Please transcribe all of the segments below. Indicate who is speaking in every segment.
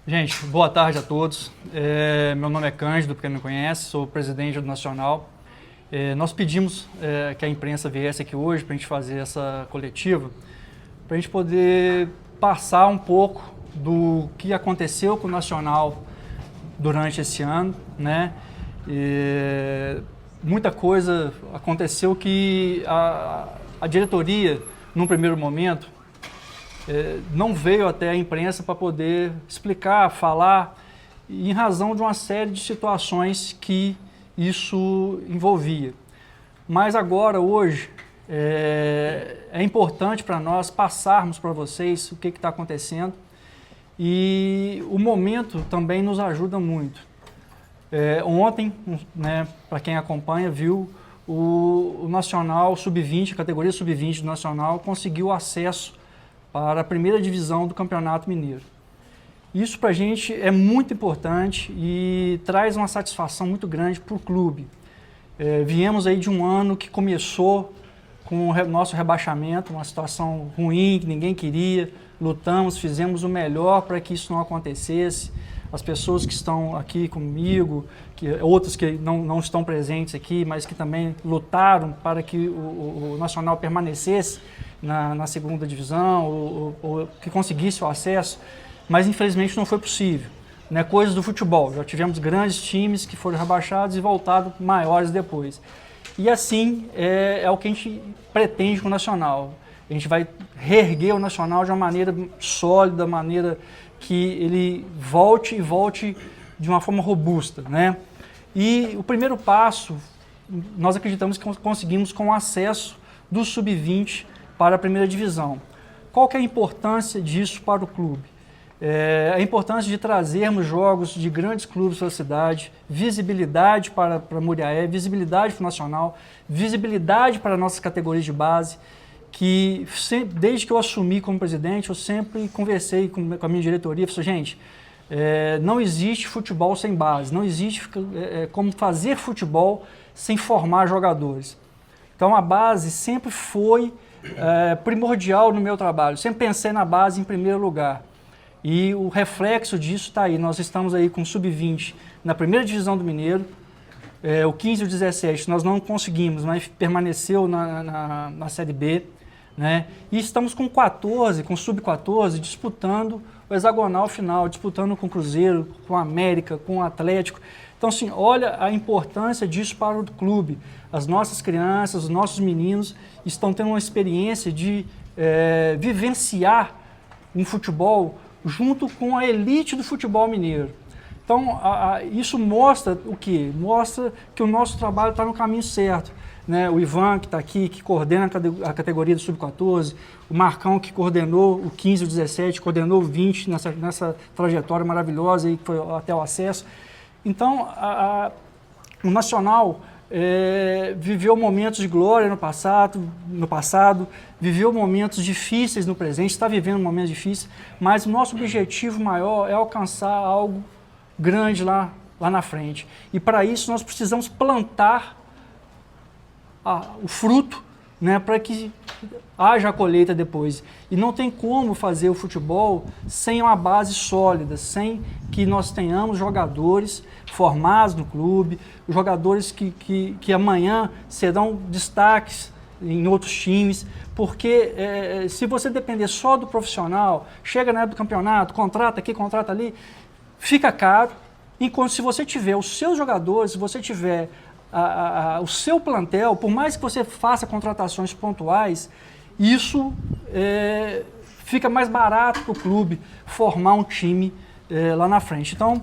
Speaker 1: Gente, boa tarde a todos. Meu nome é Cândido, para quem não conhece, sou presidente do Nacional. Nós pedimos que a imprensa viesse aqui hoje para a gente fazer essa coletiva, para a gente poder passar um pouco do que aconteceu com o Nacional durante esse ano, né? Muita coisa aconteceu que a diretoria, num primeiro momento, não veio até a imprensa para poder explicar, falar, em razão de uma série de situações que isso envolvia. Mas agora, hoje, é importante para nós passarmos para vocês o que está acontecendo, e o momento também nos ajuda muito. Ontem, né, para quem acompanha, viu o Nacional Sub-20, a categoria Sub-20 do Nacional, conseguiu acesso para a primeira divisão do Campeonato Mineiro. Isso para a gente é muito importante e traz uma satisfação muito grande para o clube. Viemos aí de um ano que começou com o nosso rebaixamento, uma situação ruim, que ninguém queria, lutamos, fizemos o melhor para que isso não acontecesse. As pessoas que estão aqui comigo, outras que não estão presentes aqui, mas que também lutaram para que o Nacional permanecesse na segunda divisão, ou que conseguisse o acesso, mas infelizmente não foi possível. Né? Coisas do futebol, já tivemos grandes times que foram rebaixados e voltaram maiores depois. E assim é o que a gente pretende com o Nacional. A gente vai reerguer o Nacional de uma maneira sólida, maneira que ele volte de uma forma robusta, né? E o primeiro passo, nós acreditamos que conseguimos com o acesso do Sub-20 para a primeira divisão. Qual que é a importância disso para o clube? A importância de trazermos jogos de grandes clubes da cidade, visibilidade para Muriaé, visibilidade para o Nacional, visibilidade para nossas categorias de base, que desde que eu assumi como presidente, eu sempre conversei com a minha diretoria, falei, gente, não existe futebol sem base, não existe como fazer futebol sem formar jogadores. Então a base sempre foi primordial no meu trabalho, sempre pensei na base em primeiro lugar. E o reflexo disso está aí, nós estamos aí com o Sub-20 na primeira divisão do Mineiro, o 15 e o 17 nós não conseguimos, mas permaneceu na Série B, né? E estamos com 14, com Sub-14, disputando o hexagonal final, disputando com o Cruzeiro, com o América, com o Atlético. Então, assim, olha a importância disso para o clube. As nossas crianças, os nossos meninos estão tendo uma experiência de vivenciar um futebol junto com a elite do futebol mineiro. Então, isso mostra o quê? Mostra que o nosso trabalho está no caminho certo. Né? O Ivan, que está aqui, que coordena a categoria do Sub-14, o Marcão, que coordenou o 15 e o 17, coordenou o 20 nessa trajetória maravilhosa aí, que foi até o acesso. Então, o Nacional viveu momentos de glória no passado, viveu momentos difíceis no presente, está vivendo momentos difíceis, mas o nosso objetivo maior é alcançar algo grande lá na frente. E para isso nós precisamos plantar o fruto, né, para que haja a colheita depois. E não tem como fazer o futebol sem uma base sólida, sem que nós tenhamos jogadores formados no clube, jogadores que amanhã serão destaques em outros times, porque se você depender só do profissional, chega na época do campeonato, contrata aqui, contrata ali, fica caro, enquanto se você tiver os seus jogadores, se você tiver o seu plantel, por mais que você faça contratações pontuais, isso fica mais barato para o clube formar um time lá na frente. Então,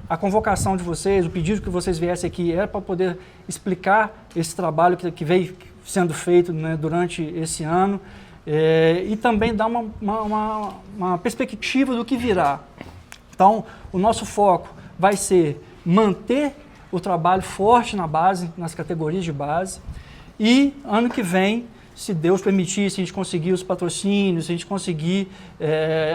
Speaker 1: a convocação de vocês, o pedido que vocês viessem aqui era para poder explicar esse trabalho que veio sendo feito, né, durante esse ano e também dar uma perspectiva do que virá. Então, o nosso foco vai ser manter o trabalho forte na base, nas categorias de base, e ano que vem, se Deus permitir, se a gente conseguir os patrocínios, se a gente conseguir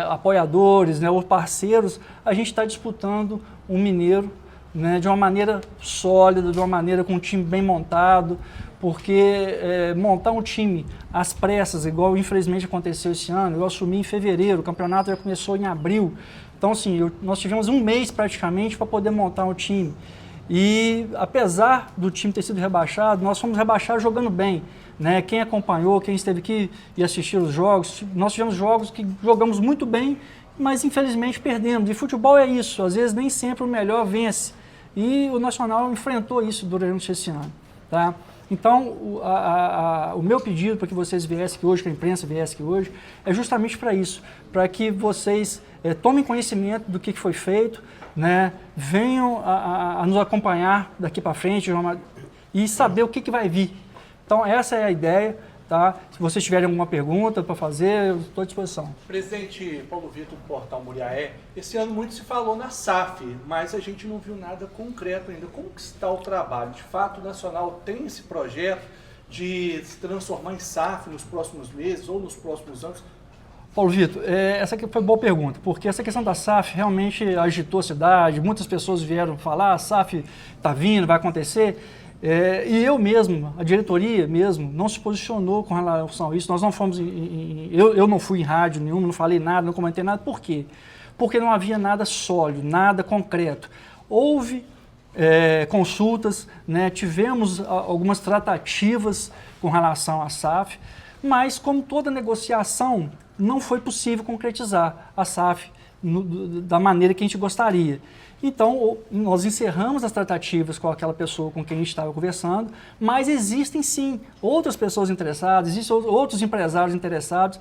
Speaker 1: apoiadores, né, ou parceiros, a gente está disputando um mineiro né, de uma maneira sólida, de uma maneira com um time bem montado, porque montar um time às pressas, igual infelizmente aconteceu esse ano, eu assumi em fevereiro, o campeonato já começou em abril, então assim, nós tivemos um mês praticamente para poder montar um time. E apesar do time ter sido rebaixado, nós fomos rebaixados jogando bem. Né? Quem acompanhou, quem esteve aqui e assistiu os jogos, nós tivemos jogos que jogamos muito bem, mas infelizmente perdemos. E futebol é isso, às vezes nem sempre o melhor vence. E o Nacional enfrentou isso durante esse ano. Tá? Então, o meu pedido para que vocês viessem aqui hoje, que a imprensa viesse aqui hoje, é justamente para isso, para que vocês tomem conhecimento do que foi feito, né? Venham a nos acompanhar daqui para frente e saber o que vai vir. Então, essa é a ideia. Tá? Se vocês tiverem alguma pergunta para fazer, eu estou à disposição.
Speaker 2: Presidente Paulo Vitor do Portal Muriaé, esse ano muito se falou na SAF, mas a gente não viu nada concreto ainda. Como que está o trabalho? De fato, o Nacional tem esse projeto de se transformar em SAF nos próximos meses ou nos próximos anos?
Speaker 1: Paulo Vitor, essa aqui foi boa pergunta, porque essa questão da SAF realmente agitou a cidade, muitas pessoas vieram falar, a SAF está vindo, vai acontecer. E eu mesmo, a diretoria mesmo, não se posicionou com relação a isso. Nós não fomos, eu não fui em rádio nenhuma, não falei nada, não comentei nada. Por quê? Porque não havia nada sólido, nada concreto. Houve consultas, né, tivemos algumas tratativas com relação à SAF, mas como toda negociação, não foi possível concretizar a SAF da maneira que a gente gostaria. Então, nós encerramos as tratativas com aquela pessoa com quem a gente estava conversando, mas existem sim outras pessoas interessadas, existem outros empresários interessados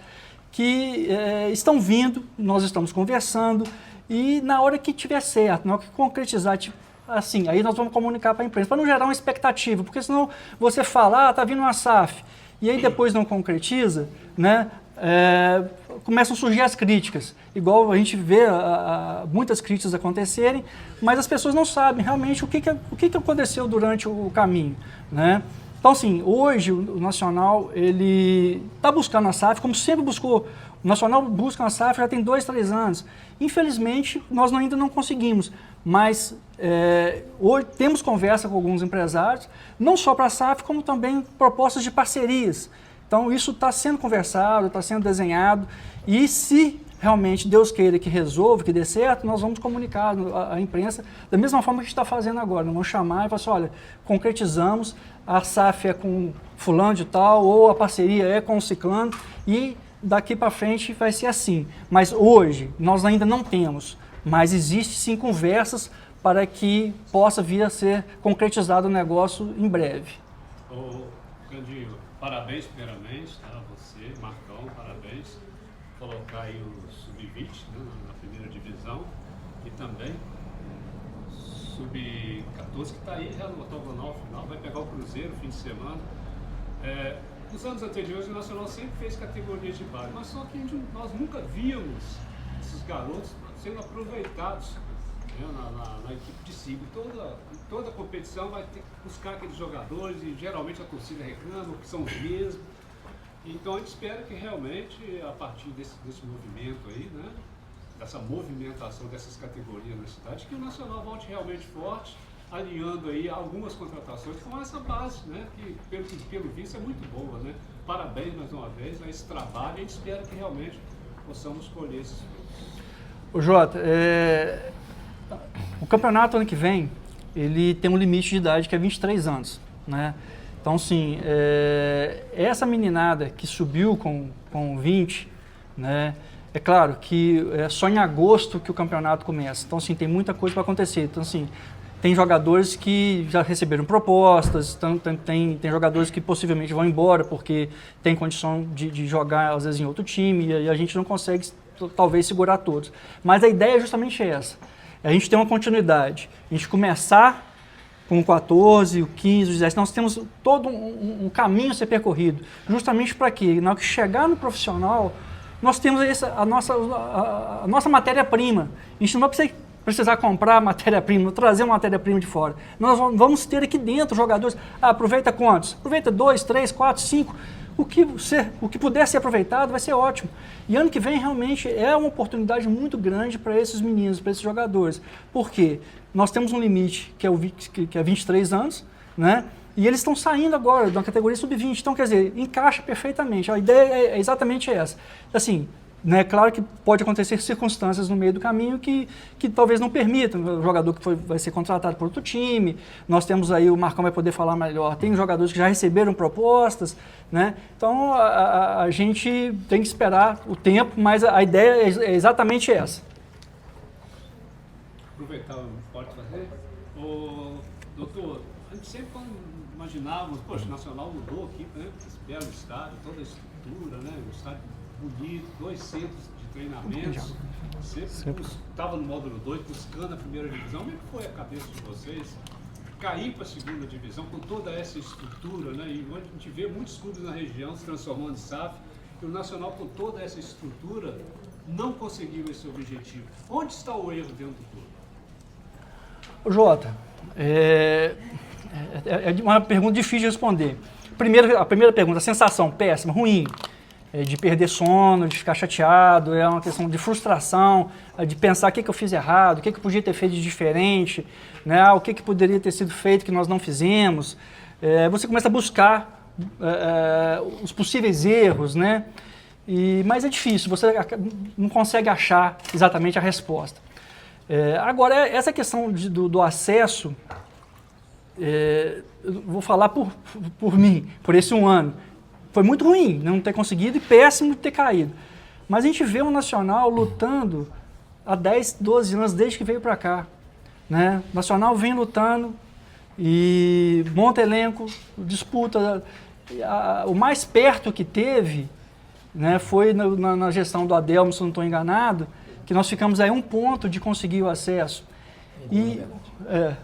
Speaker 1: que estão vindo, nós estamos conversando e na hora que tiver certo, na hora que concretizar, assim, aí nós vamos comunicar para a imprensa, para não gerar uma expectativa, porque senão você fala, está vindo uma SAF, e aí depois não concretiza, né? Começam a surgir as críticas, igual a gente vê muitas críticas acontecerem, mas as pessoas não sabem realmente o que aconteceu durante o caminho, né? Então, assim, hoje o Nacional ele está buscando a SAF, como sempre buscou. O Nacional busca a SAF já tem 2, 3 anos. Infelizmente, nós ainda não conseguimos, mas hoje temos conversa com alguns empresários, não só para a SAF, como também propostas de parcerias. Então, isso está sendo conversado, está sendo desenhado, e se realmente Deus queira que resolva, que dê certo, nós vamos comunicar à imprensa da mesma forma que a gente está fazendo agora. Nós vamos chamar e falar assim, olha, concretizamos, a SAF é com fulano de tal, ou a parceria é com o ciclano, e daqui para frente vai ser assim. Mas hoje, nós ainda não temos, mas existe sim conversas para que possa vir a ser concretizado o negócio em breve.
Speaker 3: Ô, Candinho, parabéns primeiramente, tá? Você, Marcão, parabéns. Colocar aí o Sub-20, né, na primeira divisão e também Sub-14 que está aí já no octogonal final, vai pegar o Cruzeiro fim de semana. Nos anos anteriores o Nacional sempre fez categorias de base, mas só que nós nunca víamos esses garotos sendo aproveitados, né, na equipe de cima. Toda competição vai ter que buscar aqueles jogadores e geralmente a torcida reclama, que são os mesmos. Então a gente espera que realmente, a partir desse movimento aí, né, dessa movimentação dessas categorias na cidade, que o Nacional volte realmente forte, alinhando aí algumas contratações com essa base, né, que pelo visto é muito boa, né. Parabéns mais uma vez a esse trabalho e a gente espera que realmente possamos colher esses frutos.
Speaker 1: Ô Jota, o campeonato ano que vem, ele tem um limite de idade que é 23 anos, né? Então, sim, essa meninada que subiu com 20, né? É claro que é só em agosto que o campeonato começa. Então, sim, tem muita coisa para acontecer. Então, assim, tem jogadores que já receberam propostas, tem jogadores que possivelmente vão embora porque tem condição de jogar, às vezes, em outro time e a gente não consegue, talvez, segurar todos. Mas a ideia é justamente essa. A gente tem uma continuidade. A gente começar com o 14, o 15, o 17, nós temos todo um caminho a ser percorrido, justamente para que, na hora que chegar no profissional, nós temos a nossa matéria-prima. A gente não vai precisar precisar comprar matéria-prima, trazer uma matéria-prima de fora. Nós vamos ter aqui dentro jogadores. Aproveita quantos? Aproveita 2, 3, 4, 5. O que puder ser aproveitado vai ser ótimo. E ano que vem realmente é uma oportunidade muito grande para esses meninos, para esses jogadores. Por quê? Nós temos um limite que é 23 anos, né? E eles estão saindo agora da categoria sub-20. Então, quer dizer, encaixa perfeitamente. A ideia é exatamente essa. Assim, né, claro que pode acontecer circunstâncias no meio do caminho que talvez não permitam. O jogador que vai ser contratado por outro time. Nós temos aí, o Marcão vai poder falar melhor, tem jogadores que já receberam propostas, né? Então, a gente tem que esperar o tempo, mas a ideia é exatamente essa.
Speaker 3: Aproveitar, pode fazer? Doutor, a gente sempre imaginávamos, poxa, o Nacional mudou aqui, né? Esse belo estádio, toda a estrutura, né? O estádio bonito, 2 centros de treinamento. Sempre estava no módulo 2, buscando a primeira divisão. Como é que foi a cabeça de vocês cair para a segunda divisão com toda essa estrutura, né? E onde a gente vê muitos clubes na região se transformando em SAF, e o Nacional, com toda essa estrutura, não conseguiu esse objetivo. Onde está o erro dentro do clube?
Speaker 1: Jota, é uma pergunta difícil de responder. A primeira pergunta, a sensação péssima, ruim, de perder sono, de ficar chateado, é uma questão de frustração, de pensar o que eu fiz errado, o que eu podia ter feito de diferente, né? O que poderia ter sido feito que nós não fizemos. Você começa a buscar os possíveis erros, né? Mas é difícil, você não consegue achar exatamente a resposta. Agora, essa questão do acesso, eu vou falar por mim, por esse um ano. Foi muito ruim não ter conseguido e péssimo ter caído. Mas a gente vê o Nacional lutando há 10, 12 anos desde que veio para cá, né? O Nacional vem lutando e monta elenco, disputa. O mais perto que teve, né, foi na gestão do Adelmo, se não estou enganado, que nós ficamos aí 1 ponto de conseguir o acesso.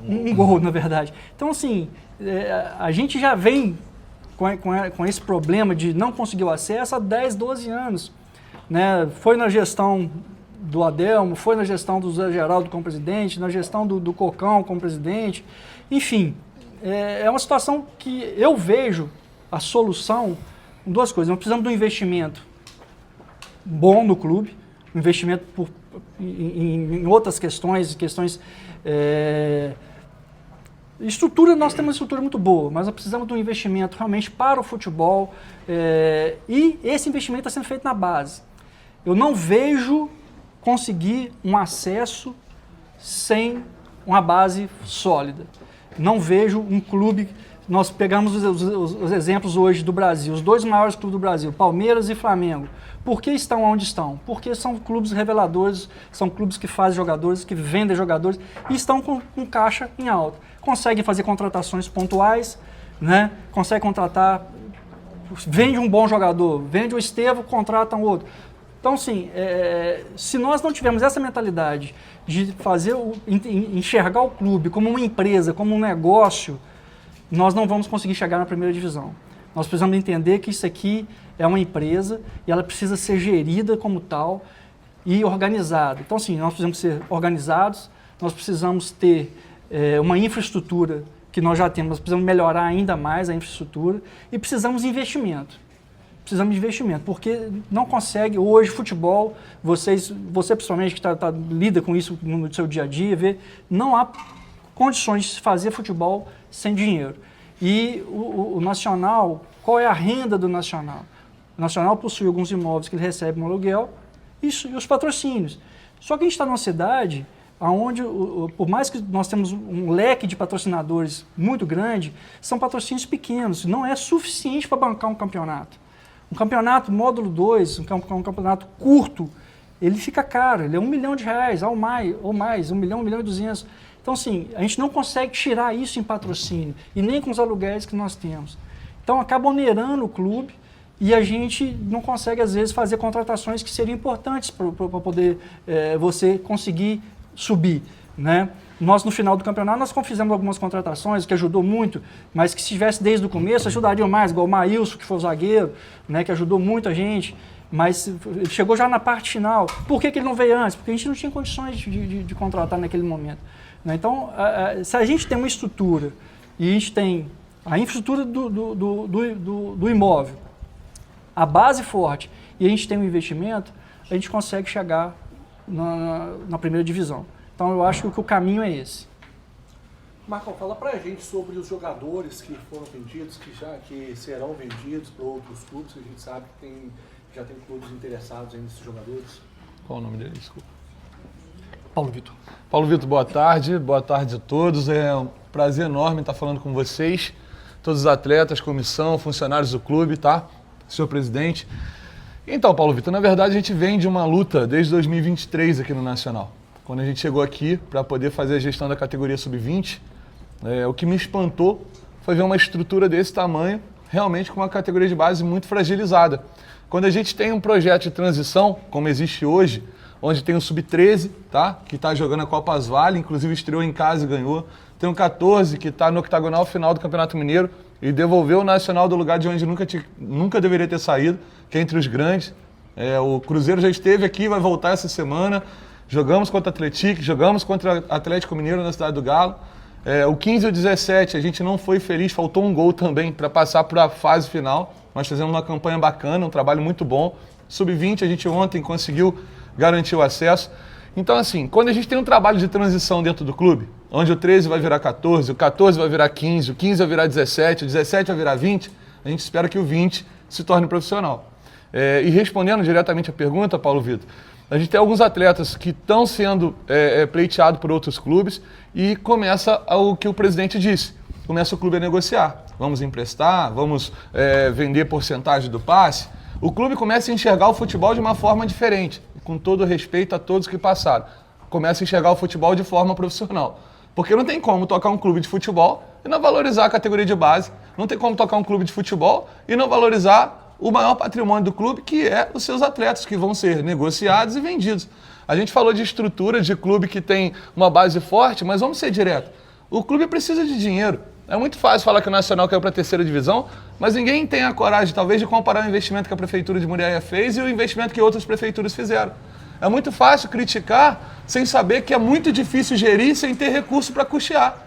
Speaker 1: Um gol, na verdade. Então, assim, a gente já vem com esse problema de não conseguir o acesso há 10, 12 anos. Né? Foi na gestão do Adelmo, foi na gestão do Zé Geraldo como presidente, na gestão do Cocão como presidente. Enfim, é uma situação que eu vejo a solução em 2 coisas. Nós precisamos de um investimento bom no clube, um investimento em outras questões. Estrutura, nós temos uma estrutura muito boa, mas nós precisamos de um investimento realmente para o futebol, e esse investimento está sendo feito na base. Eu não vejo conseguir um acesso sem uma base sólida. Não vejo um clube. Nós pegamos os exemplos hoje do Brasil, os 2 maiores clubes do Brasil, Palmeiras e Flamengo. Por que estão onde estão? Porque são clubes reveladores, são clubes que fazem jogadores, que vendem jogadores e estão com caixa em alta. Conseguem fazer contratações pontuais, né? Conseguem contratar, vende um bom jogador, vende o Estevão, contrata um outro. Então, assim, se nós não tivermos essa mentalidade de enxergar o clube como uma empresa, como um negócio, nós não vamos conseguir chegar na primeira divisão. Nós precisamos entender que isso aqui é uma empresa e ela precisa ser gerida como tal e organizada. Então, assim, nós precisamos ser organizados, nós precisamos ter uma infraestrutura que nós já temos, nós precisamos melhorar ainda mais a infraestrutura e precisamos de investimento. Precisamos de investimento, porque não consegue, hoje, futebol, você principalmente que lida com isso no seu dia a dia, não há condições de fazer futebol sem dinheiro. E o Nacional, qual é a renda do Nacional? O Nacional possui alguns imóveis que ele recebe no aluguel e os patrocínios. Só que a gente está numa cidade onde, por mais que nós temos um leque de patrocinadores muito grande, são patrocínios pequenos, não é suficiente para bancar um campeonato. Um campeonato módulo 2, um campeonato curto, ele fica caro, ele é R$1 milhão ou mais, 1 milhão, 1 milhão e 200. Então, assim, a gente não consegue tirar isso em patrocínio, e nem com os aluguéis que nós temos. Então, acaba onerando o clube e a gente não consegue, às vezes, fazer contratações que seriam importantes para poder você conseguir subir, né? Nós, no final do campeonato, nós fizemos algumas contratações que ajudou muito, mas que se tivesse desde o começo, ajudariam mais, igual o Maílson, que foi o zagueiro, né, que ajudou muito a gente. mas ele chegou já na parte final. Por que ele não veio antes? Porque a gente não tinha condições de contratar naquele momento. Né? Então, se a gente tem uma estrutura e a gente tem a infraestrutura do imóvel, a base forte e a gente tem um investimento, a gente consegue chegar na primeira divisão. Então, eu acho que o caminho é esse.
Speaker 2: Marcão, fala pra gente sobre os jogadores que foram vendidos, que serão vendidos para outros clubes, que a gente sabe que já tem clubes interessados nesses jogadores.
Speaker 4: Qual o nome dele? Desculpa.
Speaker 1: Paulo Vitor.
Speaker 4: Paulo Vitor, boa tarde a todos. É um prazer enorme estar falando com vocês, todos os atletas, comissão, funcionários do clube, tá? Senhor presidente. Então, Paulo Vitor, na verdade a gente vem de uma luta desde 2023 aqui no Nacional. Quando a gente chegou aqui para poder fazer a gestão da categoria sub-20, o que me espantou foi ver uma estrutura desse tamanho, realmente com uma categoria de base muito fragilizada. Quando a gente tem um projeto de transição, como existe hoje, onde tem o sub-13, tá? Que está jogando a Copa Asvale, inclusive estreou em casa e ganhou. Tem o 14, que está no octagonal final do Campeonato Mineiro e devolveu o Nacional do lugar de onde nunca deveria ter saído, que é entre os grandes. O Cruzeiro já esteve aqui, vai voltar essa semana. Jogamos contra o Atlético, jogamos contra o Atlético Mineiro na Cidade do Galo. O 15 e o 17, a gente não foi feliz, faltou um gol também para passar para a fase final. Nós fizemos uma campanha bacana, um trabalho muito bom. Sub-20, a gente ontem conseguiu garantir o acesso. Então, assim, quando a gente tem um trabalho de transição dentro do clube, onde o 13 vai virar 14, o 14 vai virar 15, o 15 vai virar 17, o 17 vai virar 20, a gente espera que o 20 se torne profissional. E respondendo diretamente a pergunta, Paulo Vitor, a gente tem alguns atletas que estão sendo pleiteados por outros clubes e começa o que o presidente disse, começa o clube a negociar. Vamos emprestar, vamos vender porcentagem do passe. O clube começa a enxergar o futebol de uma forma diferente, com todo respeito a todos que passaram. Começa a enxergar o futebol de forma profissional. Porque não tem como tocar um clube de futebol e não valorizar a categoria de base. Não tem como tocar um clube de futebol e não valorizar o maior patrimônio do clube, que é os seus atletas, que vão ser negociados e vendidos. A gente falou de estrutura de clube que tem uma base forte, mas vamos ser direto. O clube precisa de dinheiro. É muito fácil falar que o Nacional caiu para a terceira divisão, mas ninguém tem a coragem, talvez, de comparar o investimento que a Prefeitura de Muriaé fez e o investimento que outras prefeituras fizeram. É muito fácil criticar sem saber que é muito difícil gerir sem ter recurso para custear.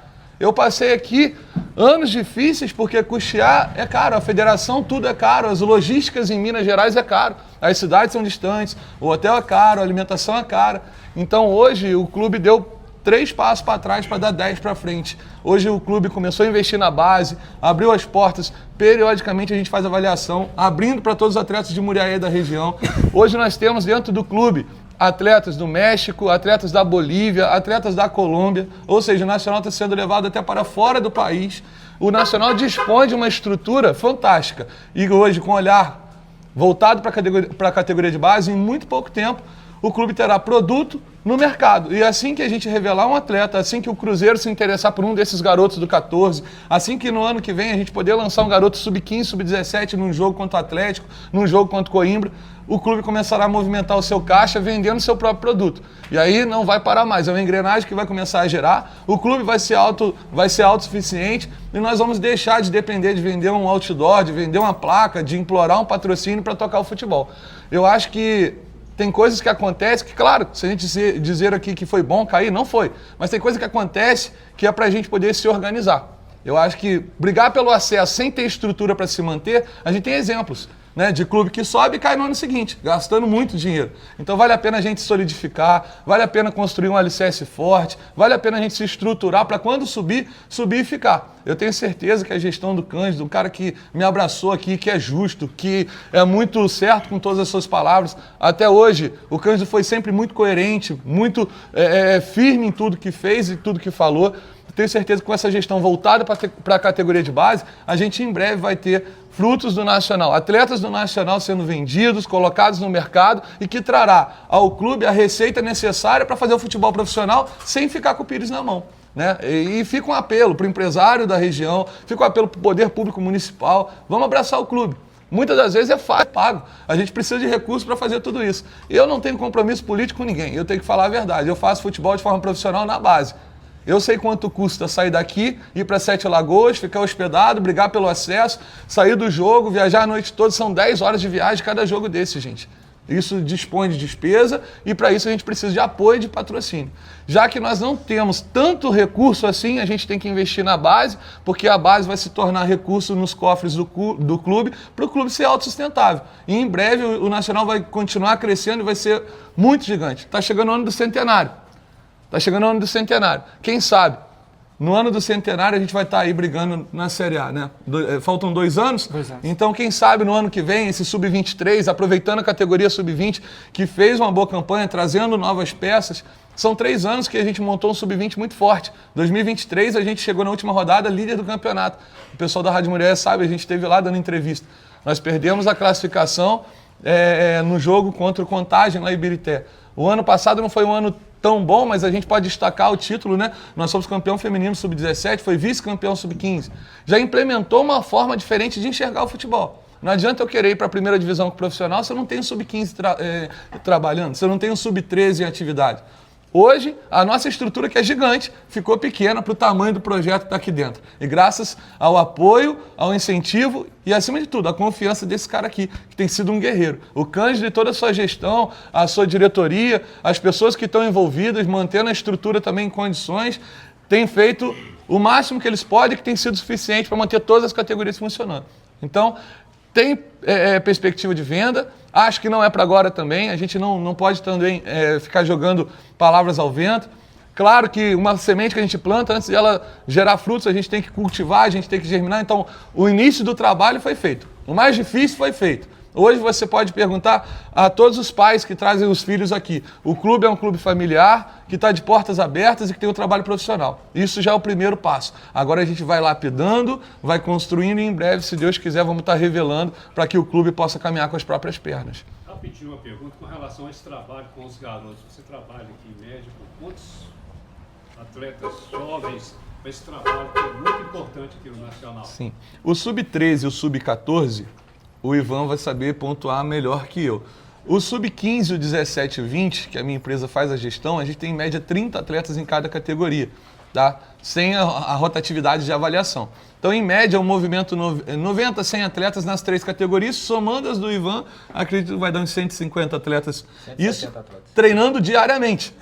Speaker 4: Eu passei aqui anos difíceis porque custear é caro, a federação tudo é caro, as logísticas em Minas Gerais é caro, as cidades são distantes, o hotel é caro, a alimentação é cara. Então hoje o clube deu 3 passos para trás para dar 10 para frente. Hoje o clube começou a investir na base, abriu as portas, periodicamente a gente faz avaliação, abrindo para todos os atletas de Muriaé da região. Hoje nós temos dentro do clube atletas do México, atletas da Bolívia, atletas da Colômbia, ou seja, o Nacional está sendo levado até para fora do país. O Nacional dispõe de uma estrutura fantástica e hoje, com o olhar voltado para a categoria de base, em muito pouco tempo, o clube terá produto no mercado. E assim que a gente revelar um atleta, assim que o Cruzeiro se interessar por um desses garotos do 14, assim que no ano que vem a gente poder lançar um garoto sub-15, sub-17 num jogo contra o Atlético, num jogo contra o Coimbra, o clube começará a movimentar o seu caixa vendendo o seu próprio produto. E aí não vai parar mais, é uma engrenagem que vai começar a gerar, o clube vai ser autossuficiente e nós vamos deixar de depender de vender um outdoor, de vender uma placa, de implorar um patrocínio para tocar o futebol. Eu acho que tem coisas que acontecem que, claro, se a gente dizer aqui que foi bom cair, não foi. Mas tem coisa que acontece que é para a gente poder se organizar. Eu acho que brigar pelo acesso sem ter estrutura para se manter, a gente tem exemplos, né, de clube que sobe e cai no ano seguinte, gastando muito dinheiro. Então vale a pena a gente solidificar, vale a pena construir um alicerce forte, vale a pena a gente se estruturar para quando subir e ficar. Eu tenho certeza que a gestão do Cândido, um cara que me abraçou aqui, que é justo, que é muito certo com todas as suas palavras, até hoje o Cândido foi sempre muito coerente, muito firme em tudo que fez e tudo que falou. Tenho certeza que com essa gestão voltada para a categoria de base, a gente em breve vai ter frutos do Nacional, atletas do Nacional sendo vendidos, colocados no mercado e que trará ao clube a receita necessária para fazer o futebol profissional sem ficar com o pires na mão. Né? E fica um apelo para o empresário da região, fica um apelo para o poder público municipal, vamos abraçar o clube. Muitas das vezes é fácil, pago. A gente precisa de recursos para fazer tudo isso. Eu não tenho compromisso político com ninguém, eu tenho que falar a verdade. Eu faço futebol de forma profissional na base. Eu sei quanto custa sair daqui, ir para Sete Lagoas, ficar hospedado, brigar pelo acesso, sair do jogo, viajar a noite toda. São 10 horas de viagem cada jogo desse, gente. Isso dispõe de despesa e para isso a gente precisa de apoio e de patrocínio. Já que nós não temos tanto recurso assim, a gente tem que investir na base, porque a base vai se tornar recurso nos cofres do clube, para o clube ser autossustentável. E em breve o Nacional vai continuar crescendo e vai ser muito gigante. Está chegando o ano do centenário. Quem sabe? No ano do centenário a gente vai estar aí brigando na Série A, né? Faltam 2 anos?
Speaker 1: 2 anos.
Speaker 4: Então quem sabe no ano que vem, esse Sub-23, aproveitando a categoria Sub-20, que fez uma boa campanha, trazendo novas peças, são 3 anos que a gente montou um Sub-20 muito forte. 2023 a gente chegou na última rodada líder do campeonato. O pessoal da Rádio Mulher sabe, a gente esteve lá dando entrevista. Nós perdemos a classificação no jogo contra o Contagem lá em Ibirité. O ano passado não foi um ano tão bom, mas a gente pode destacar o título, né? Nós somos campeão feminino sub-17, foi vice-campeão sub-15. Já implementou uma forma diferente de enxergar o futebol. Não adianta eu querer ir para a primeira divisão profissional se eu não tenho sub-15 trabalhando, se eu não tenho sub-13 em atividade. Hoje, a nossa estrutura, que é gigante, ficou pequena para o tamanho do projeto que está aqui dentro. E graças ao apoio, ao incentivo e, acima de tudo, a confiança desse cara aqui, que tem sido um guerreiro. O Cândido e toda a sua gestão, a sua diretoria, as pessoas que estão envolvidas, mantendo a estrutura também em condições, têm feito o máximo que eles podem, que tem sido suficiente para manter todas as categorias funcionando. Então, tem perspectiva de venda, acho que não é para agora também, a gente não pode também ficar jogando palavras ao vento. Claro que uma semente que a gente planta, antes de ela gerar frutos, a gente tem que cultivar, a gente tem que germinar, então o início do trabalho foi feito, o mais difícil foi feito. Hoje você pode perguntar a todos os pais que trazem os filhos aqui. O clube é um clube familiar, que está de portas abertas e que tem um trabalho profissional. Isso já é o primeiro passo. Agora a gente vai lapidando, vai construindo e em breve, se Deus quiser, vamos estar revelando para que o clube possa caminhar com as próprias pernas.
Speaker 3: Rapidinho uma pergunta com relação a esse trabalho com os garotos. Você trabalha aqui em média com quantos atletas jovens para esse trabalho que é muito importante aqui no Nacional?
Speaker 4: Sim. O Sub-13 e o Sub-14... o Ivan vai saber pontuar melhor que eu. O Sub-15, o 17 e o 20, que a minha empresa faz a gestão, a gente tem em média 30 atletas em cada categoria, tá? Sem a rotatividade de avaliação. Então, em média, um movimento 90, 100 atletas nas 3 categorias, somando as do Ivan, acredito que vai dar uns 150 atletas. 170 isso atletas. Treinando diariamente.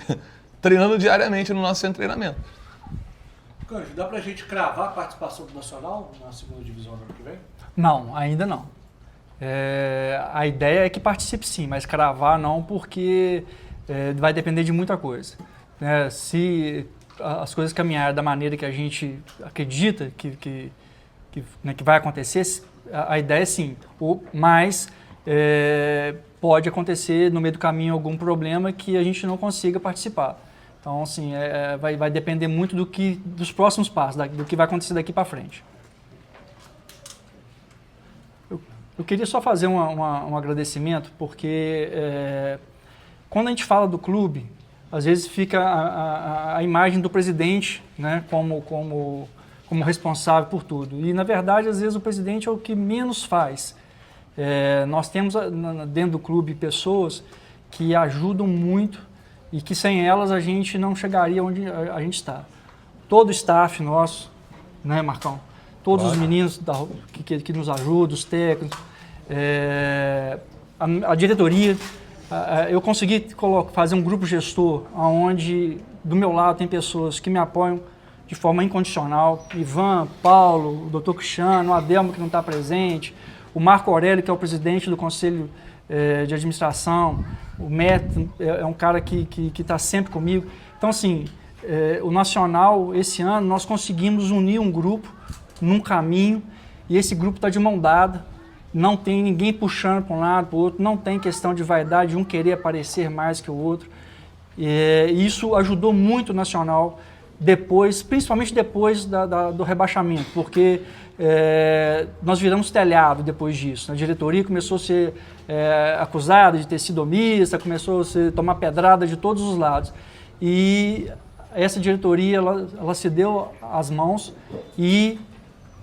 Speaker 4: Treinando diariamente no nosso centro de treinamento.
Speaker 2: Cândido, dá pra gente cravar a participação do Nacional na segunda divisão do ano que vem?
Speaker 1: Não, ainda não. A ideia é que participe sim, mas cravar não, porque vai depender de muita coisa. Se as coisas caminharem da maneira que a gente acredita que vai acontecer, a ideia é sim. Mas pode acontecer no meio do caminho algum problema que a gente não consiga participar. Então, assim, vai depender muito dos próximos passos, do que vai acontecer daqui para frente. Eu queria só fazer um agradecimento, porque quando a gente fala do clube, às vezes fica a imagem do presidente, né, como responsável por tudo. E, na verdade, às vezes o presidente é o que menos faz. Nós temos dentro do clube pessoas que ajudam muito e que sem elas a gente não chegaria onde a gente está. Todo o staff nosso, né, Marcão? Todos os meninos que nos ajudam, os técnicos, a diretoria. Eu consegui fazer um grupo gestor onde do meu lado tem pessoas que me apoiam de forma incondicional. Ivan, Paulo, o Dr. Cristiano, o Adelmo que não está presente, o Marco Aurélio, que é o presidente do Conselho de Administração, o Meto é um cara que está sempre comigo. Então, assim, o Nacional, esse ano, nós conseguimos unir um grupo num caminho, e esse grupo está de mão dada, não tem ninguém puxando para um lado, para o outro, não tem questão de vaidade, um querer aparecer mais que o outro. Isso ajudou muito o Nacional, principalmente depois do rebaixamento, porque nós viramos telhado depois disso. A diretoria começou a ser acusada de ter sido omissa, começou a tomar pedrada de todos os lados. E essa diretoria ela se deu as mãos e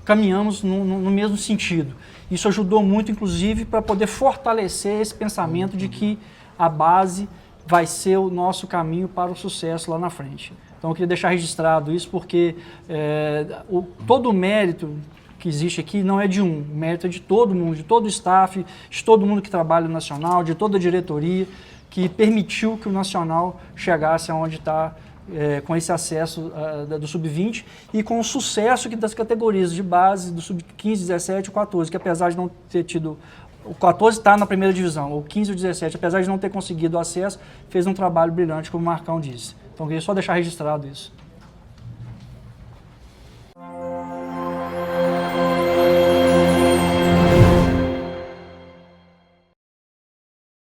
Speaker 1: caminhamos no mesmo sentido. Isso ajudou muito, inclusive, para poder fortalecer esse pensamento de que a base vai ser o nosso caminho para o sucesso lá na frente. Então eu queria deixar registrado isso porque todo o mérito que existe aqui não é de um, o mérito é de todo mundo, de todo o staff, de todo mundo que trabalha no Nacional, de toda a diretoria, que permitiu que o Nacional chegasse aonde está, com esse acesso do Sub-20 e com o sucesso das categorias de base do Sub-15, 17 e 14, que apesar de não ter tido... O 14 está na primeira divisão, o 15 e o 17, apesar de não ter conseguido acesso, fez um trabalho brilhante, como o Marcão disse. Então, eu queria só deixar registrado isso.